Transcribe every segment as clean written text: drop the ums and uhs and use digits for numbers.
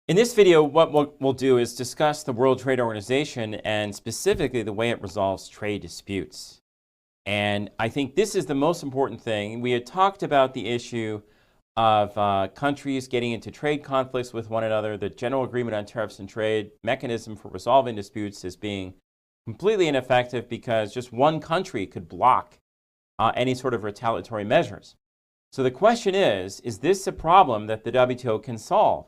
In this video, what we'll do is discuss the World Trade Organization and specifically the way it resolves trade disputes. And I think this is the most important thing. We had talked about the issue of countries getting into trade conflicts with one another, the General Agreement on Tariffs and Trade mechanism for resolving disputes as being completely ineffective because just one country could block any sort of retaliatory measures. So the question is this a problem that the WTO can solve?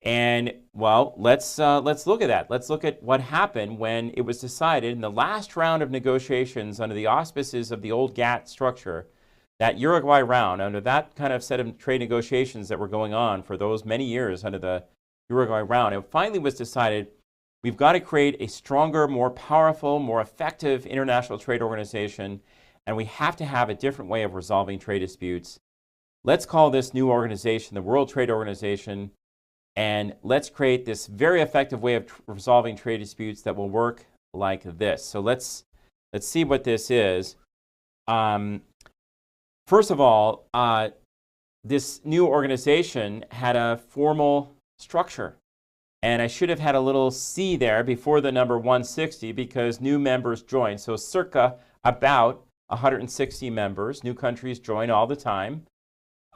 And well, let's look at that. Let's look at what happened when it was decided in the last round of negotiations under the auspices of the old GATT structure, that Uruguay round, under that kind of set of trade negotiations that were going on for those many years under the Uruguay round, it finally was decided we've got to create a stronger, more powerful, more effective international trade organization, and we have to have a different way of resolving trade disputes. Let's call this new organization the World Trade Organization. And let's create this very effective way of resolving trade disputes that will work like this. So let's see what this is. First of all, this new organization had a formal structure. And I should have had a little C there before the number 160 because new members joined. So circa about 160 members. New countries join all the time.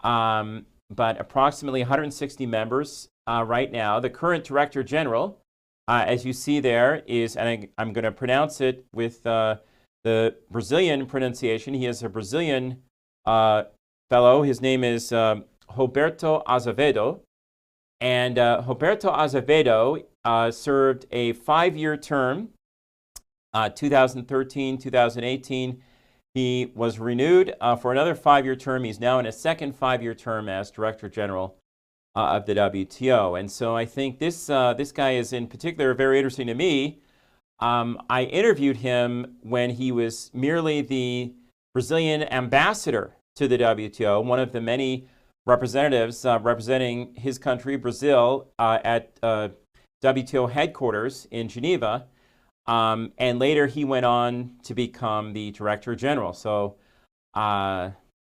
But approximately 160 members right now. The current Director General, as you see there, is, and I'm going to pronounce it with the Brazilian pronunciation. He is a Brazilian fellow. His name is Roberto Azevedo. And Roberto Azevedo served a 5-year term, 2013, 2018. He was renewed for another 5-year term. He's now in a second 5-year term as Director General of the WTO. And so I think this guy is in particular very interesting to me. I interviewed him when he was merely the Brazilian ambassador to the WTO, one of the many representatives representing his country, Brazil, at WTO headquarters in Geneva. And later he went on to become the Director General. So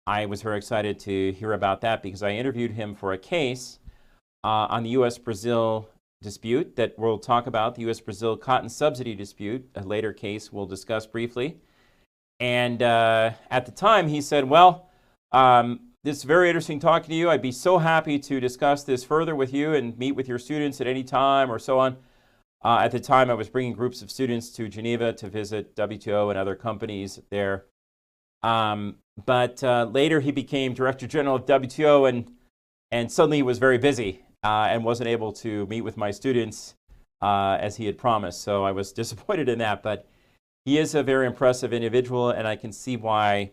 I was very excited to hear about that because I interviewed him for a case on the U.S.-Brazil dispute that we'll talk about, the U.S.-Brazil cotton subsidy dispute, a later case we'll discuss briefly. And at the time he said, well, this is very interesting talking to you. I'd be so happy to discuss this further with you and meet with your students at any time or so on. At the time, I was bringing groups of students to Geneva to visit WTO and other companies there. But later he became Director General of WTO and suddenly he was very busy and wasn't able to meet with my students as he had promised. So I was disappointed in that. But he is a very impressive individual, and I can see why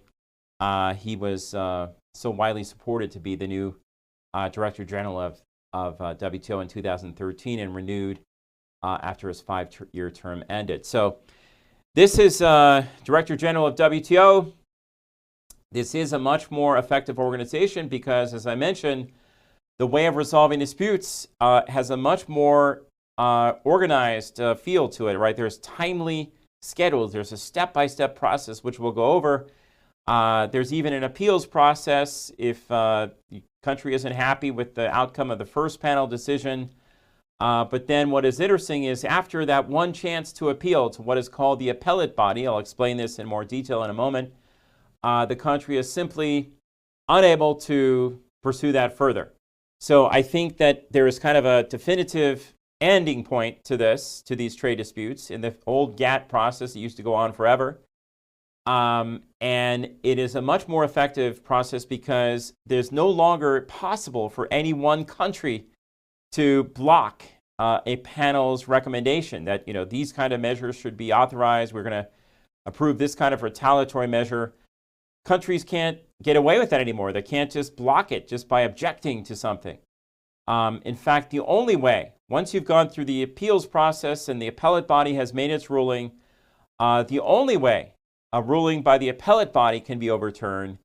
he was so widely supported to be the new Director General of WTO in 2013 and renewed after his 5-year term ended. So this is Director General of WTO. This is a much more effective organization because, as I mentioned, the way of resolving disputes has a much more organized feel to it, right? There's timely schedules. There's a step-by-step process, which we'll go over. There's even an appeals process if the country isn't happy with the outcome of the first panel decision. But then what is interesting is after that one chance to appeal to what is called the appellate body, I'll explain this in more detail in a moment, the country is simply unable to pursue that further. So I think that there is kind of a definitive ending point to these trade disputes in the old GATT process that used to go on forever. And it is a much more effective process because there's no longer possible for any one country to block a panel's recommendation that, these kind of measures should be authorized. We're going to approve this kind of retaliatory measure. Countries can't get away with that anymore. They can't just block it just by objecting to something. In fact, the only way, once you've gone through the appeals process and the appellate body has made its ruling, the only way a ruling by the appellate body can be overturned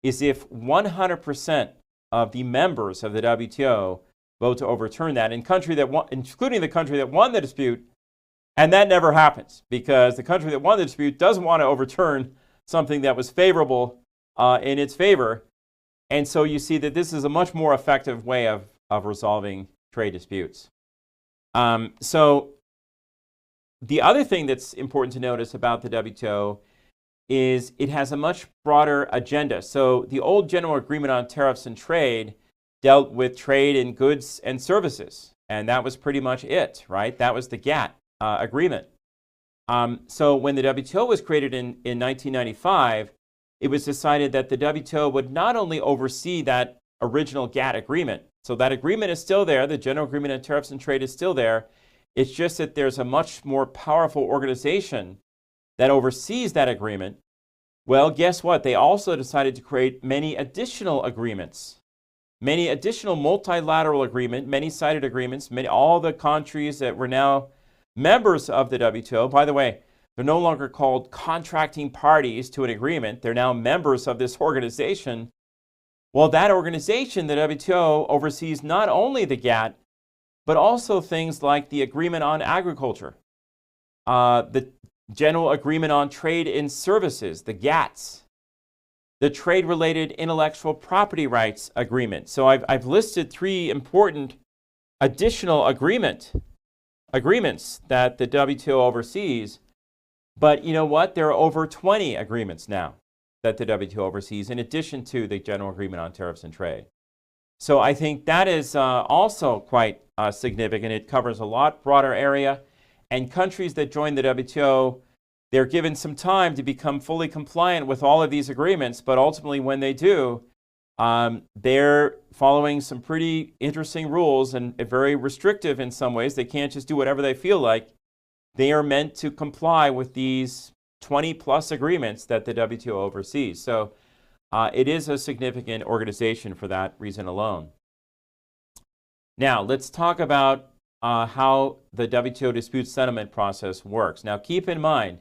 is if 100% of the members of the WTO vote to overturn that, including the country that won the dispute. And that never happens because the country that won the dispute doesn't want to overturn something that was favorable in its favor. And so you see that this is a much more effective way of resolving trade disputes. So the other thing that's important to notice about the WTO is it has a much broader agenda. So the old General Agreement on Tariffs and Trade dealt with trade in goods and services, and that was pretty much it, right? That was the GATT agreement. So when the WTO was created in 1995, it was decided that the WTO would not only oversee that original GATT agreement, so that agreement is still there, the General Agreement on Tariffs and Trade is still there, it's just that there's a much more powerful organization that oversees that agreement. Well, guess what? They also decided to create many additional agreements, many additional multilateral agreements, many-sided agreements, all the countries that were now members of the WTO. By the way, they're no longer called contracting parties to an agreement. They're now members of this organization. Well, that organization, the WTO, oversees not only the GATT, but also things like the Agreement on Agriculture, the General Agreement on Trade in Services, the GATS, the Trade-Related Intellectual Property Rights Agreement. So I've listed 3 important additional agreements that the WTO oversees. But you know what? There are over 20 agreements now that the WTO oversees, in addition to the General Agreement on Tariffs and Trade. So I think that is also quite significant. It covers a lot broader area. And countries that join the WTO, they're given some time to become fully compliant with all of these agreements. But ultimately, when they do, they're following some pretty interesting rules and very restrictive in some ways. They can't just do whatever they feel like. They are meant to comply with these 20-plus agreements that the WTO oversees. So it is a significant organization for that reason alone. Now, let's talk about how the WTO dispute settlement process works. Now, keep in mind,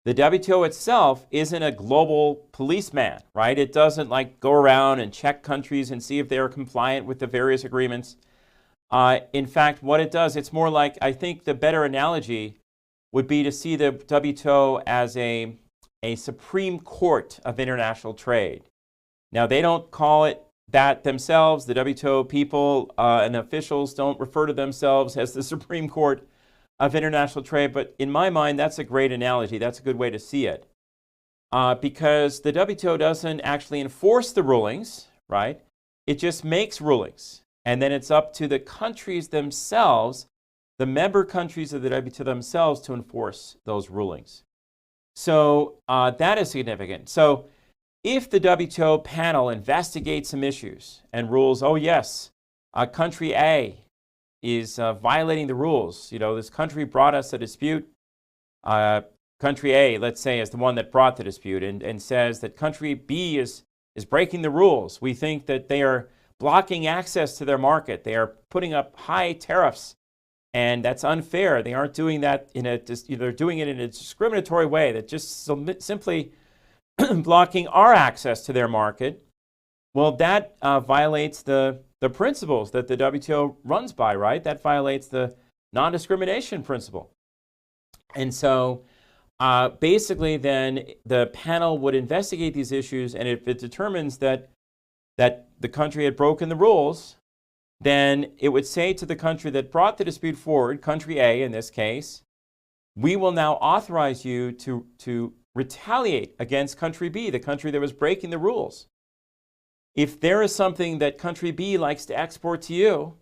the WTO itself isn't a global policeman, right? It doesn't like go around and check countries and see if they are compliant with the various agreements. In fact, what it does, it's more like, I think the better analogy would be to see the WTO as a Supreme Court of international trade. Now, they don't call it that themselves. The WTO people and officials don't refer to themselves as the Supreme Court of international trade. But in my mind, that's a great analogy. That's a good way to see it. Because the WTO doesn't actually enforce the rulings, right? It just makes rulings. And then it's up to the countries themselves, the member countries of the WTO themselves, to enforce those rulings. So that is significant. So if the WTO panel investigates some issues and rules, oh yes, country A is violating the rules. You know, this country brought us a dispute. Country A, let's say, is the one that brought the dispute and says that country B is breaking the rules. We think that they are blocking access to their market. They are putting up high tariffs, and that's unfair. They aren't doing that they're doing it in a discriminatory way that just simply blocking our access to their market. Well, that violates the principles that the WTO runs by, right? That violates the non-discrimination principle. And so basically then the panel would investigate these issues, and if it determines that the country had broken the rules, then it would say to the country that brought the dispute forward, country A in this case, we will now authorize you to retaliate against country B, the country that was breaking the rules. If there is something that country B likes to export to you,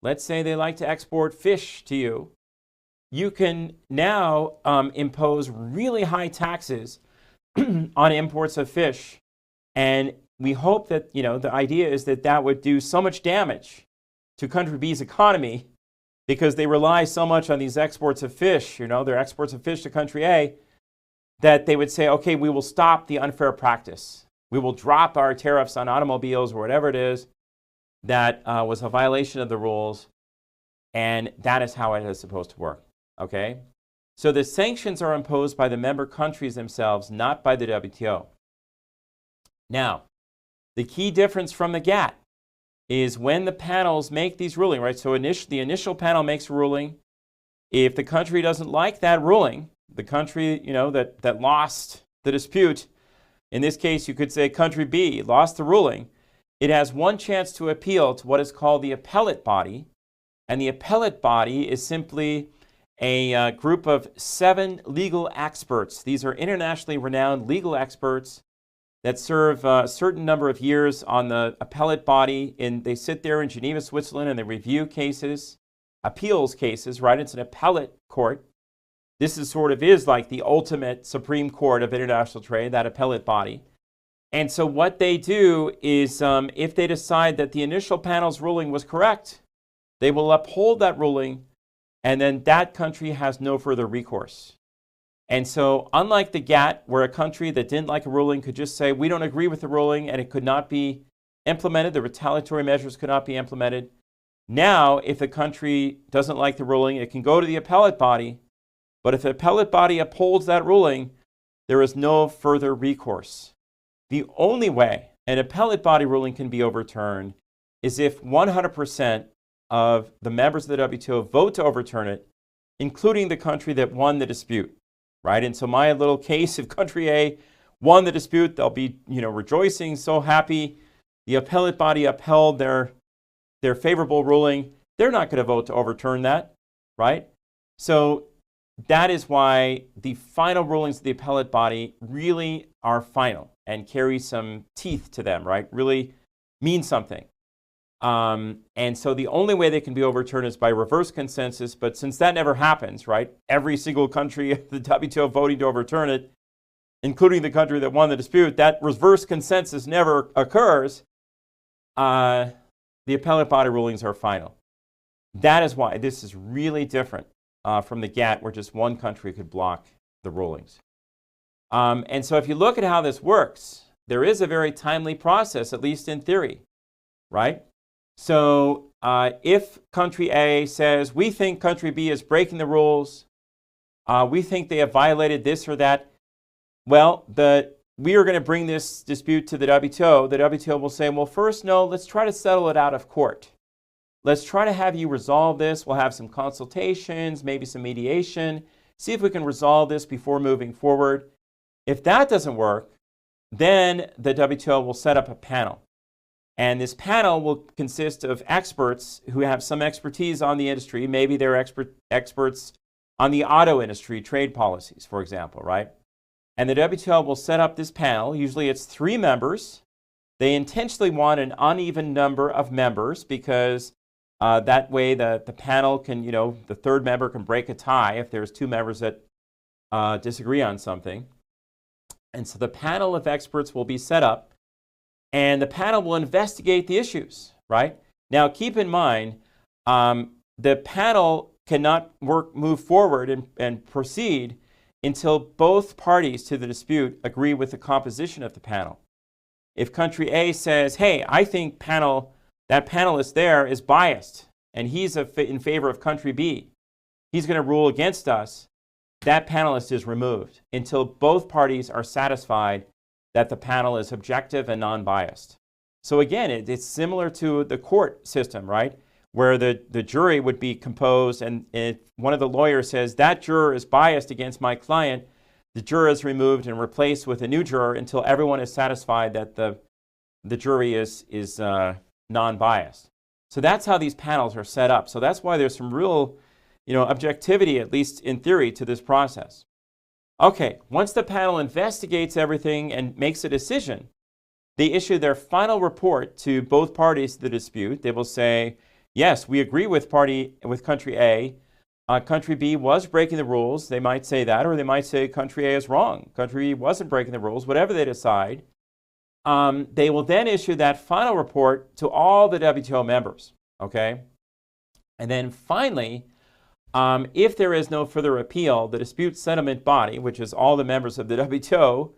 let's say they like to export fish to you, you can now impose really high taxes on imports of fish. And we hope that, the idea is that that would do so much damage to country B's economy because they rely so much on these exports of fish, their exports of fish to country A, that they would say, okay, we will stop the unfair practice. We will drop our tariffs on automobiles or whatever it is that was a violation of the rules, and that is how it is supposed to work, okay? So the sanctions are imposed by the member countries themselves, not by the WTO. Now, the key difference from the GATT is when the panels make these rulings, right? So the initial panel makes a ruling. If the country doesn't like that ruling, the country, that lost the dispute, in this case, you could say country B lost the ruling, it has one chance to appeal to what is called the appellate body, And the appellate body is simply a group of 7 legal experts. These are internationally renowned legal experts that serve a certain number of years on the appellate body. And they sit there in Geneva, Switzerland, and they review cases, appeals cases, right? It's an appellate court. This is like the ultimate Supreme Court of international trade, that appellate body. And so what they do is, if they decide that the initial panel's ruling was correct, they will uphold that ruling, and then that country has no further recourse. And so unlike the GATT, where a country that didn't like a ruling could just say, we don't agree with the ruling, and it could not be implemented, the retaliatory measures could not be implemented. Now, if the country doesn't like the ruling, it can go to the appellate body, but if the appellate body upholds that ruling, there is no further recourse. The only way an appellate body ruling can be overturned is if 100% of the members of the WTO vote to overturn it, including the country that won the dispute, right? And so my little case, if country A won the dispute, they'll be, rejoicing, so happy. The appellate body upheld their favorable ruling. They're not going to vote to overturn that, right? So that is why the final rulings of the appellate body really are final and carry some teeth to them, right? Really mean something. And so the only way they can be overturned is by reverse consensus. But since that never happens, right? Every single country of the WTO voting to overturn it, including the country that won the dispute, that reverse consensus never occurs. The appellate body rulings are final. That is why this is really different from the GATT, where just one country could block the rulings. And so if you look at how this works, there is a very timely process, at least in theory, right? So if country A says, we think country B is breaking the rules, we think they have violated this or that, well, we are going to bring this dispute to the WTO. The WTO will say, well, first, no, let's try to settle it out of court. Let's try to have you resolve this. We'll have some consultations, maybe some mediation, see if we can resolve this before moving forward. If that doesn't work, then the WTO will set up a panel. And this panel will consist of experts who have some expertise on the industry. Maybe they're experts on the auto industry, trade policies, for example, right? And the WTO will set up this panel. Usually it's 3 members. They intentionally want an uneven number of members because that way the panel can, the third member can break a tie if there's 2 members that disagree on something. And so the panel of experts will be set up, and the panel will investigate the issues, right? Now, keep in mind, the panel cannot move forward and proceed until both parties to the dispute agree with the composition of the panel. If country A says, hey, I think that panelist there is biased, and he's in favor of country B, he's going to rule against us, that panelist is removed until both parties are satisfied that the panel is objective and non-biased. So again, it's similar to the court system, right? Where the jury would be composed, and if one of the lawyers says, that juror is biased against my client, the juror is removed and replaced with a new juror until everyone is satisfied that the jury is non-biased. So that's how these panels are set up. So that's why there's some real objectivity, at least in theory, to this process. Okay, once the panel investigates everything and makes a decision, they issue their final report to both parties to the dispute. They will say, yes, we agree with country A. Country B was breaking the rules. They might say that, or they might say country A is wrong. Country B wasn't breaking the rules. Whatever they decide, they will then issue that final report to all the WTO members. Okay, and then finally, if there is no further appeal, the dispute settlement body, which is all the members of the WTO,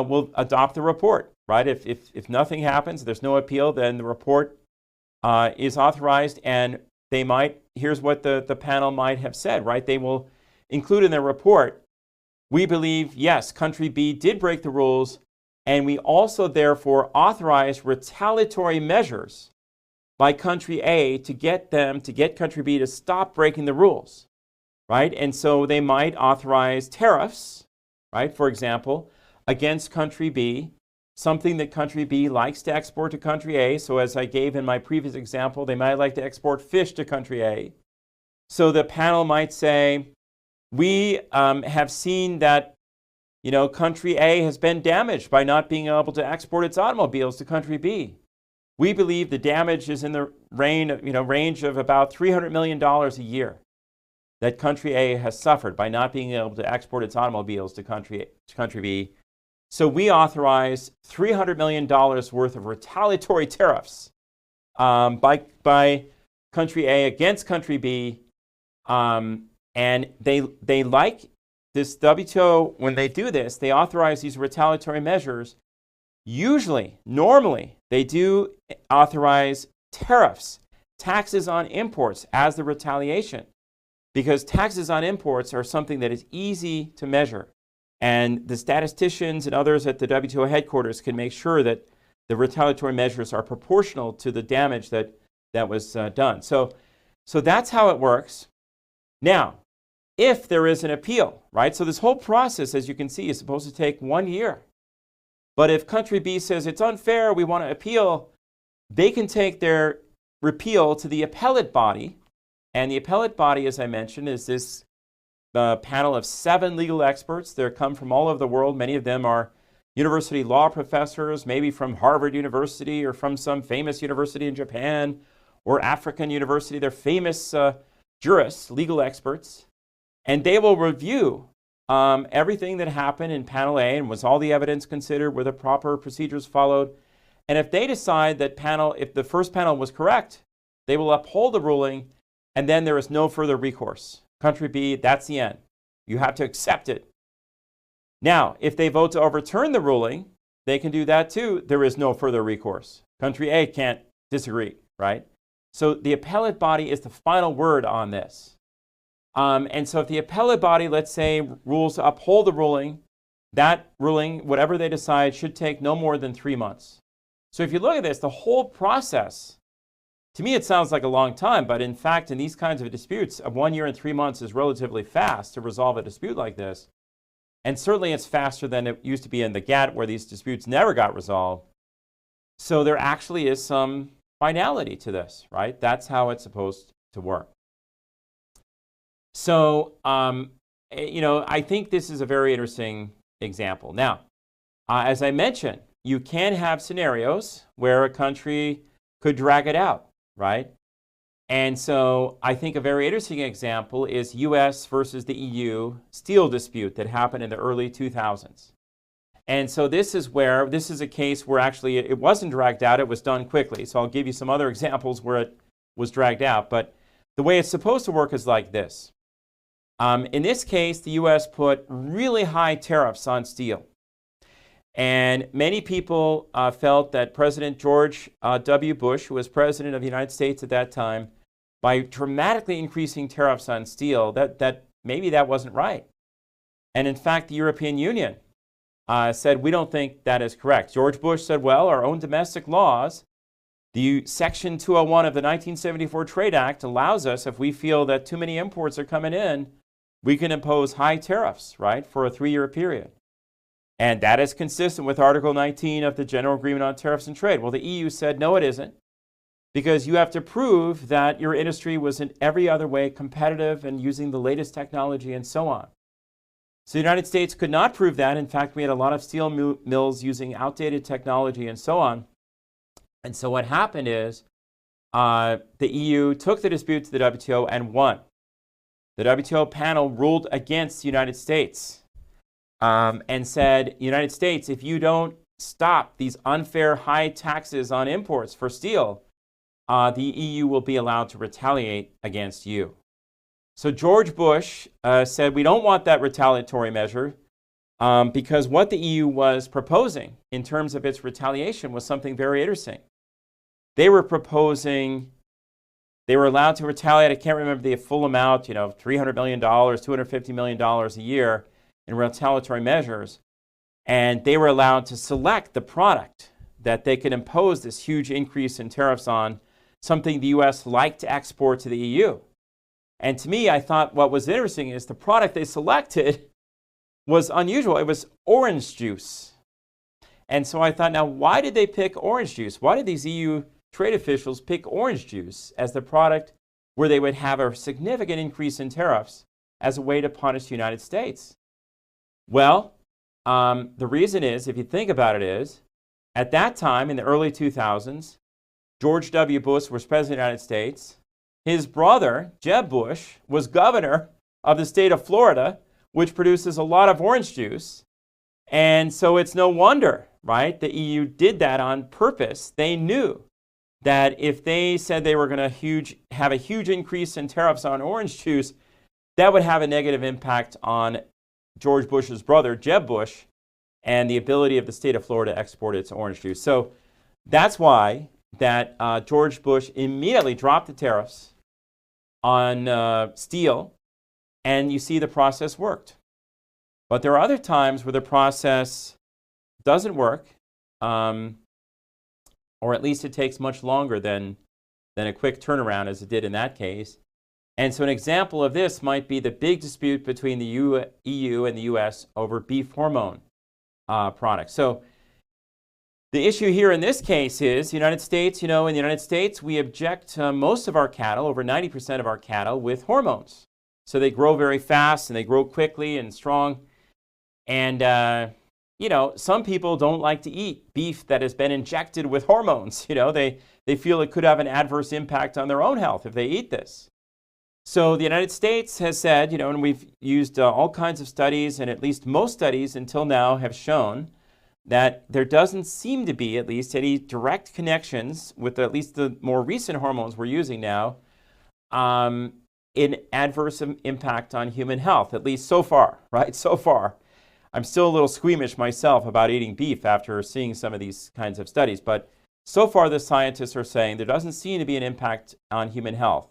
will adopt the report. Right? If nothing happens, there's no appeal, then the report is authorized, and here's what the panel might have said, right? They will include in their report, we believe, yes, country B did break the rules, and we also therefore authorize retaliatory measures by country A to get country B to stop breaking the rules, right? And so they might authorize tariffs, right, for example, against country B something that country B likes to export to country A. So as I gave in my previous example, they might like to export fish to country A. So the panel might say, we have seen that country A has been damaged by not being able to export its automobiles to country B. We believe the damage is in the range of about $300 million a year that country A has suffered by not being able to export its automobiles to country B. So we authorize $300 million worth of retaliatory tariffs by country A against country B. And they like this WTO, when they do this, they authorize these retaliatory measures. Normally, they do authorize tariffs, taxes on imports as the retaliation, because taxes on imports are something that is easy to measure. And the statisticians and others at the WTO headquarters can make sure that the retaliatory measures are proportional to the damage that was done. So that's how it works. Now, if there is an appeal, right? So this whole process, as you can see, is supposed to take 1 year. But if country B says it's unfair, we want to appeal, they can take their repeal to the appellate body. And the appellate body, as I mentioned, is this panel of 7 legal experts. They come from all over the world. Many of them are university law professors, maybe from Harvard University or from some famous university in Japan or African university. They're famous jurists, legal experts. And they will review everything that happened in panel A and was all the evidence considered, were the proper procedures followed. And if they decide that if the first panel was correct, they will uphold the ruling, and then there is no further recourse. Country B, that's the end. You have to accept it. Now, if they vote to overturn the ruling, they can do that too. There is no further recourse. Country A can't disagree, right? So the appellate body is the final word on this. And so if the appellate body, let's say, rules to uphold the ruling, that ruling, whatever they decide, should take no more than 3 months. So if you look at this, the whole process, to me it sounds like a long time, but in fact, in these kinds of disputes, 1 year and 3 months is relatively fast to resolve a dispute like this. And certainly it's faster than it used to be in the GATT, where these disputes never got resolved. So there actually is some finality to this, right? That's how it's supposed to work. So, I think this is a very interesting example. Now, as I mentioned, you can have scenarios where a country could drag it out, right? And so I think a very interesting example is US versus the EU steel dispute that happened in the early 2000s. And so this is a case where actually it wasn't dragged out, it was done quickly. So I'll give you some other examples where it was dragged out. But the way it's supposed to work is like this. In this case, the US put really high tariffs on steel. And many people felt that President George W. Bush, who was president of the United States at that time, by dramatically increasing tariffs on steel, that maybe that wasn't right. And in fact, the European Union said, we don't think that is correct. George Bush said, well, our own domestic laws, the Section 201 of the 1974 Trade Act allows us, if we feel that too many imports are coming in, we can impose high tariffs, right, for a 3-year period. And that is consistent with Article 19 of the General Agreement on Tariffs and Trade. Well, the EU said, no, it isn't, because you have to prove that your industry was in every other way competitive and using the latest technology and so on. So the United States could not prove that. In fact, we had a lot of steel mills using outdated technology and so on. And so what happened is the EU took the dispute to the WTO and won. The WTO panel ruled against the United States and said, United States, if you don't stop these unfair high taxes on imports for steel, the EU will be allowed to retaliate against you. So George Bush said, we don't want that retaliatory measure because what the EU was proposing in terms of its retaliation was something very interesting. They were proposing, they were allowed to retaliate, I can't remember the full amount, $300 million, $250 million a year in retaliatory measures. And they were allowed to select the product that they could impose this huge increase in tariffs on, something the US liked to export to the EU. And to me, I thought what was interesting is the product they selected was unusual. It was orange juice. And so I thought, now, why did they pick orange juice? Why did these EU trade officials pick orange juice as the product where they would have a significant increase in tariffs as a way to punish the United States? Well, the reason is, if you think about it, is at that time in the early 2000s, George W. Bush was president of the United States. His brother, Jeb Bush, was governor of the state of Florida, which produces a lot of orange juice. And so it's no wonder, right? The EU did that on purpose. They knew that if they said they were going to have a huge increase in tariffs on orange juice, that would have a negative impact on George Bush's brother, Jeb Bush, and the ability of the state of Florida to export its orange juice. So that's why that George Bush immediately dropped the tariffs on steel, and you see the process worked. But there are other times where the process doesn't work, or at least it takes much longer than a quick turnaround as it did in that case. And so an example of this might be the big dispute between the EU and the US over beef hormone products. So the issue here in this case is the United States. In the United States, we inject most of our cattle, over 90% of our cattle, with hormones. So they grow very fast and they grow quickly and strong. And, some people don't like to eat beef that has been injected with hormones. They feel it could have an adverse impact on their own health if they eat this. So the United States has said, and we've used all kinds of studies, and at least most studies until now have shown that there doesn't seem to be at least any direct connections with at least the more recent hormones we're using now in adverse impact on human health, at least so far, right? So far. I'm still a little squeamish myself about eating beef after seeing some of these kinds of studies, but so far the scientists are saying there doesn't seem to be an impact on human health.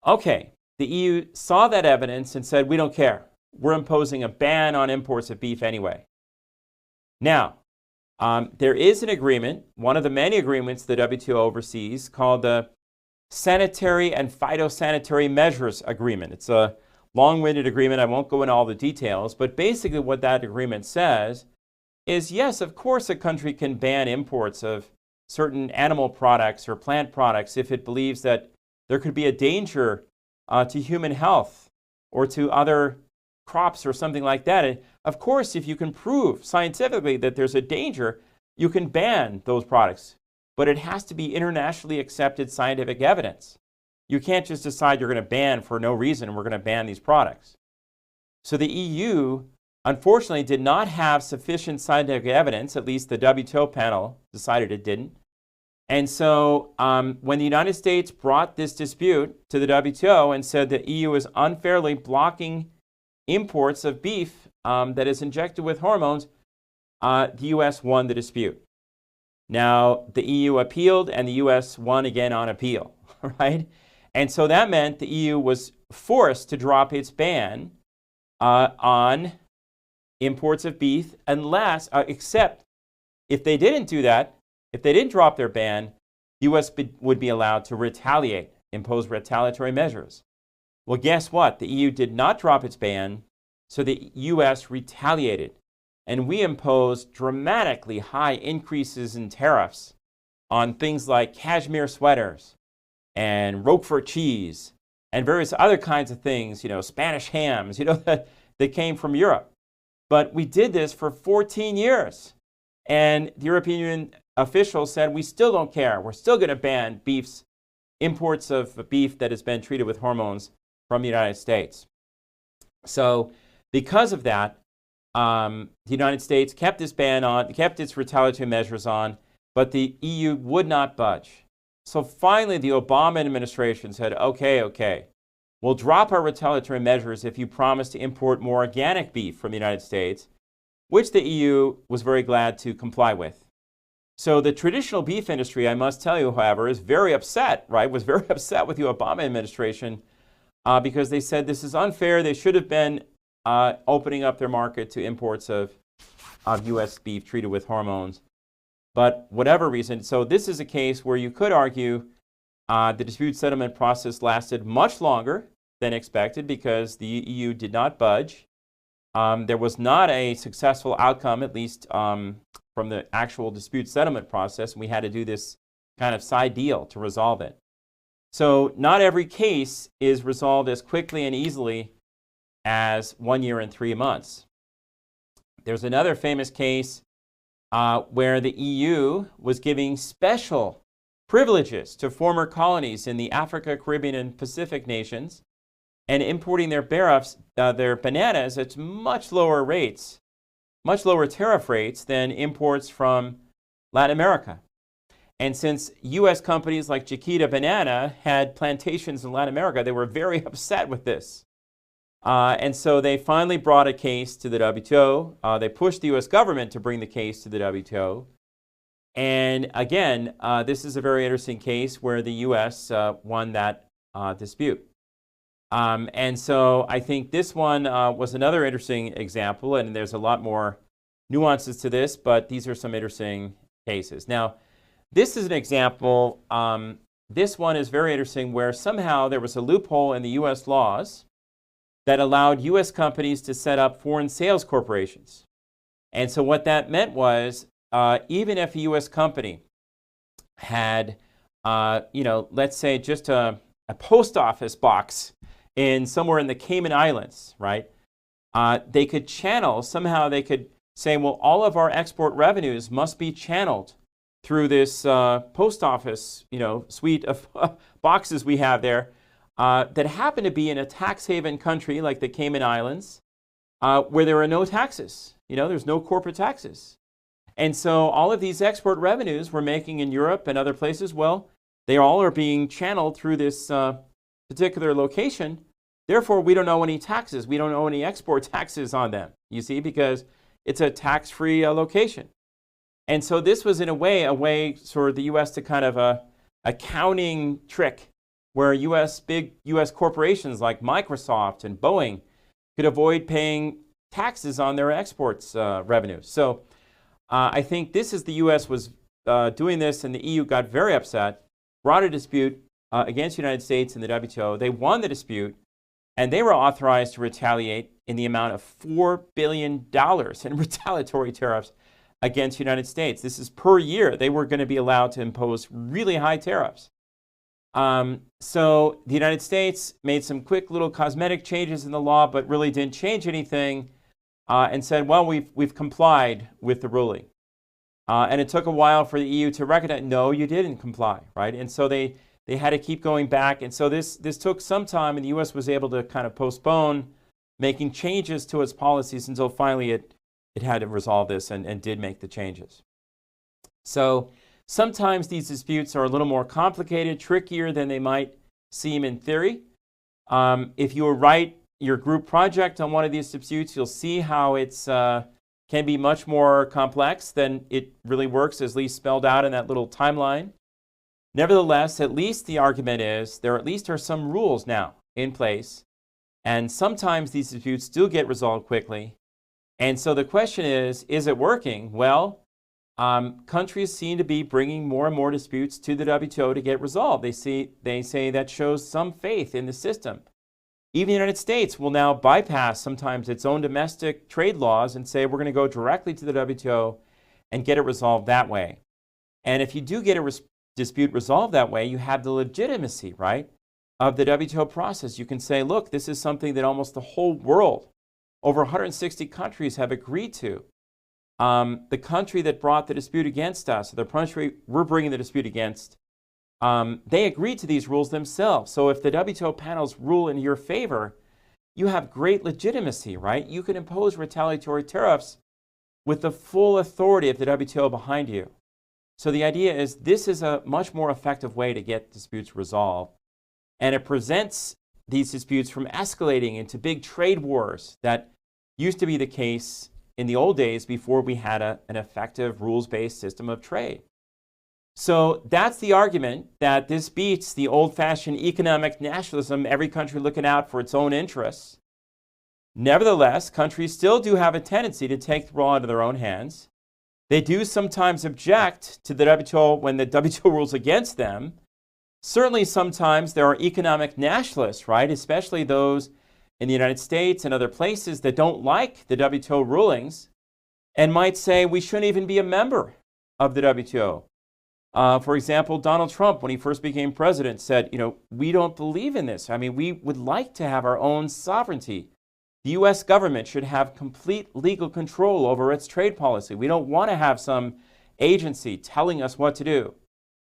Okay, the EU saw that evidence and said, we don't care. We're imposing a ban on imports of beef anyway. Now, there is an agreement, one of the many agreements the WTO oversees, called the Sanitary and Phytosanitary Measures Agreement. It's a long-winded agreement. I won't go into all the details, but basically what that agreement says is, yes, of course a country can ban imports of certain animal products or plant products if it believes that there could be a danger to human health or to other crops or something like that. And of course, if you can prove scientifically that there's a danger, you can ban those products. But it has to be internationally accepted scientific evidence. You can't just decide you're going to ban for no reason and we're going to ban these products. So the EU, unfortunately, did not have sufficient scientific evidence, at least the WTO panel decided it didn't. And so when the United States brought this dispute to the WTO and said the EU is unfairly blocking imports of beef that is injected with hormones, the US won the dispute. Now, the EU appealed and the US won again on appeal, right? And so that meant the EU was forced to drop its ban on imports of beef except if they didn't do that, if they didn't drop their ban, the U.S. would be allowed to retaliate, impose retaliatory measures. Well, guess what? The EU did not drop its ban, so the U.S. retaliated. And we imposed dramatically high increases in tariffs on things like cashmere sweaters and Roquefort cheese and various other kinds of things, Spanish hams, that came from Europe. But we did this for 14 years. And the European Union officials said, we still don't care. We're still going to ban imports of beef that has been treated with hormones from the United States. So because of that, the United States kept this ban on, kept its retaliatory measures on, but the EU would not budge. So finally, the Obama administration said, okay, we'll drop our retaliatory measures if you promise to import more organic beef from the United States, which the EU was very glad to comply with. So the traditional beef industry, I must tell you, however, is very upset, right? Was very upset with the Obama administration because they said this is unfair. They should have been opening up their market to imports of U.S. beef treated with hormones. But whatever reason, so this is a case where you could argue the dispute settlement process lasted much longer than expected because the EU did not budge. There was not a successful outcome, at least from the actual dispute settlement process, and we had to do this kind of side deal to resolve it. So not every case is resolved as quickly and easily as 1 year and 3 months. There's another famous case where the EU was giving special privileges to former colonies in the Africa, Caribbean, and Pacific nations and importing their bananas at much lower rates, much lower tariff rates than imports from Latin America. And since U.S. companies like Chiquita Banana had plantations in Latin America, they were very upset with this. And so they finally brought a case to the WTO. They pushed the U.S. government to bring the case to the WTO. And again, this is a very interesting case where the U.S. Won that dispute. And so I think this one was another interesting example, and there's a lot more nuances to this, but these are some interesting cases. Now, this is an example. This one is very interesting where somehow there was a loophole in the U.S. laws that allowed U.S. companies to set up foreign sales corporations. And so what that meant was even if a U.S. company had, let's say just a post office box somewhere in the Cayman Islands, right? They could channel, somehow they could say, well, all of our export revenues must be channeled through this post office, suite of boxes we have there that happen to be in a tax haven country like the Cayman Islands, where there are no taxes. There's no corporate taxes. And so all of these export revenues we're making in Europe and other places, well, they all are being channeled through this particular location. Therefore, we don't owe any taxes. We don't owe any export taxes on them, you see, because it's a tax-free location. And so this was, in a way for the U.S. to kind of a accounting trick where big U.S. corporations like Microsoft and Boeing could avoid paying taxes on their exports revenues. So I think this is the U.S. was doing this, and the EU got very upset, brought a dispute against the United States in the WTO. They won the dispute, and they were authorized to retaliate in the amount of $4 billion in retaliatory tariffs against the United States. This is per year. They were going to be allowed to impose really high tariffs. So the United States made some quick little cosmetic changes in the law, but really didn't change anything, and said, well, we've complied with the ruling. And it took a while for the EU to recognize, no, you didn't comply, right? And so they had to keep going back. And so this took some time, and the U.S. was able to kind of postpone making changes to its policies until finally it had to resolve this and did make the changes. So sometimes these disputes are a little more complicated, trickier than they might seem in theory. If you write your group project on one of these disputes, you'll see how it's can be much more complex than it really works, at least spelled out in that little timeline. Nevertheless, at least the argument is there at least are some rules now in place, and sometimes these disputes do get resolved quickly. And so the question is it working? Well, countries seem to be bringing more and more disputes to the WTO to get resolved. They say that shows some faith in the system. Even the United States will now bypass sometimes its own domestic trade laws and say we're going to go directly to the WTO and get it resolved that way. And if you do get a dispute resolved that way, you have the legitimacy, right, of the WTO process. You can say, look, this is something that almost the whole world, over 160 countries, have agreed to. The country that brought the dispute against us, the country we're bringing the dispute against, they agreed to these rules themselves. So if the WTO panels rule in your favor, you have great legitimacy, right? You can impose retaliatory tariffs with the full authority of the WTO behind you. So the idea is this is a much more effective way to get disputes resolved. And it prevents these disputes from escalating into big trade wars that used to be the case in the old days before we had an effective rules-based system of trade. So that's the argument, that this beats the old-fashioned economic nationalism, every country looking out for its own interests. Nevertheless, countries still do have a tendency to take the law into their own hands. They do sometimes object to the WTO when the WTO rules against them. Certainly sometimes there are economic nationalists, right? Especially those in the United States and other places that don't like the WTO rulings and might say we shouldn't even be a member of the WTO. For example, Donald Trump, when he first became president, said, we don't believe in this. I mean, we would like to have our own sovereignty. The U.S. government should have complete legal control over its trade policy. We don't want to have some agency telling us what to do.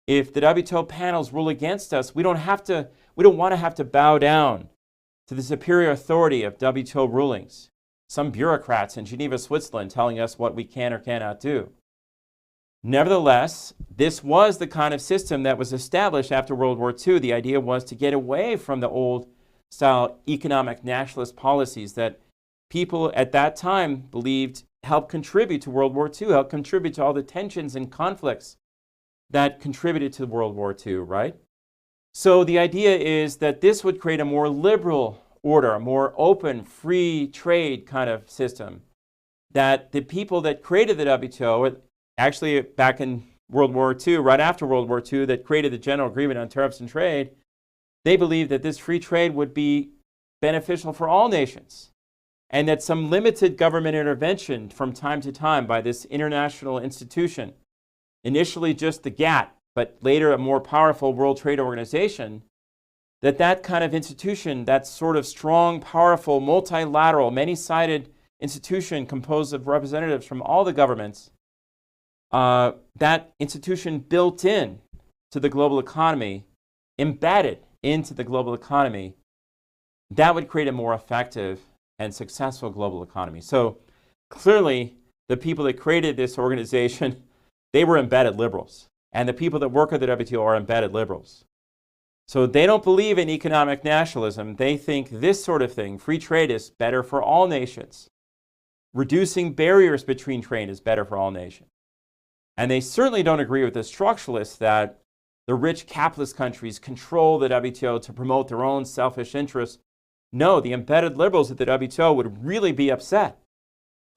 If the WTO panels rule against us, we don't want to have to bow down to the superior authority of WTO rulings. Some bureaucrats in Geneva, Switzerland telling us what we can or cannot do. Nevertheless, this was the kind of system that was established after World War II. The idea was to get away from the old-style economic nationalist policies that people at that time believed helped contribute to World War II, helped contribute to all the tensions and conflicts that contributed to World War II, right? So the idea is that this would create a more liberal order, a more open, free trade kind of system, that the people that created the WTO, actually back in World War II, right after World War II, that created the General Agreement on Tariffs and Trade, they believed that this free trade would be beneficial for all nations, and that some limited government intervention from time to time by this international institution, initially just the GATT, but later a more powerful World Trade Organization, that kind of institution, that sort of strong, powerful, multilateral, many-sided institution composed of representatives from all the governments, that institution built in to the global economy, embedded into the global economy, that would create a more effective and successful global economy. So clearly, the people that created this organization, they were embedded liberals. And the people that work at the WTO are embedded liberals. So they don't believe in economic nationalism. They think this sort of thing, free trade, is better for all nations. Reducing barriers between trade is better for all nations. And they certainly don't agree with the structuralists that the rich capitalist countries control the WTO to promote their own selfish interests. No, the embedded liberals at the WTO would really be upset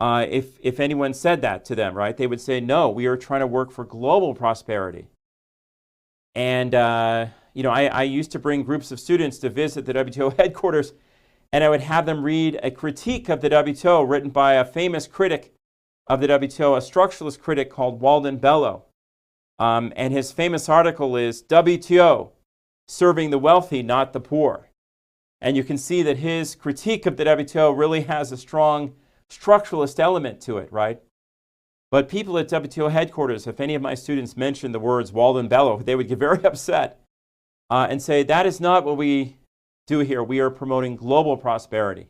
if anyone said that to them, right? They would say, no, we are trying to work for global prosperity. And, I used to bring groups of students to visit the WTO headquarters, and I would have them read a critique of the WTO written by a famous critic of the WTO, a structuralist critic called Walden Bellow. And his famous article is WTO, Serving the Wealthy, Not the Poor. And you can see that his critique of the WTO really has a strong structuralist element to it, right? But people at WTO headquarters, if any of my students mentioned the words Walden Bellow, they would get very upset and say, that is not what we do here. We are promoting global prosperity.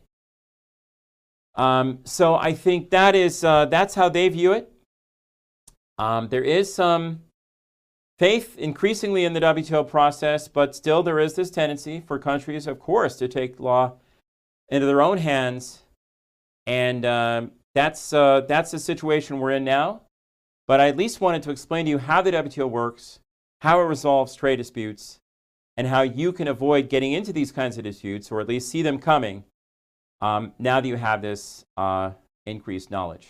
So I think that's how they view it. There is some faith increasingly in the WTO process, but still there is this tendency for countries, of course, to take law into their own hands. And that's the situation we're in now. But I at least wanted to explain to you how the WTO works, how it resolves trade disputes, and how you can avoid getting into these kinds of disputes, or at least see them coming, now that you have this increased knowledge.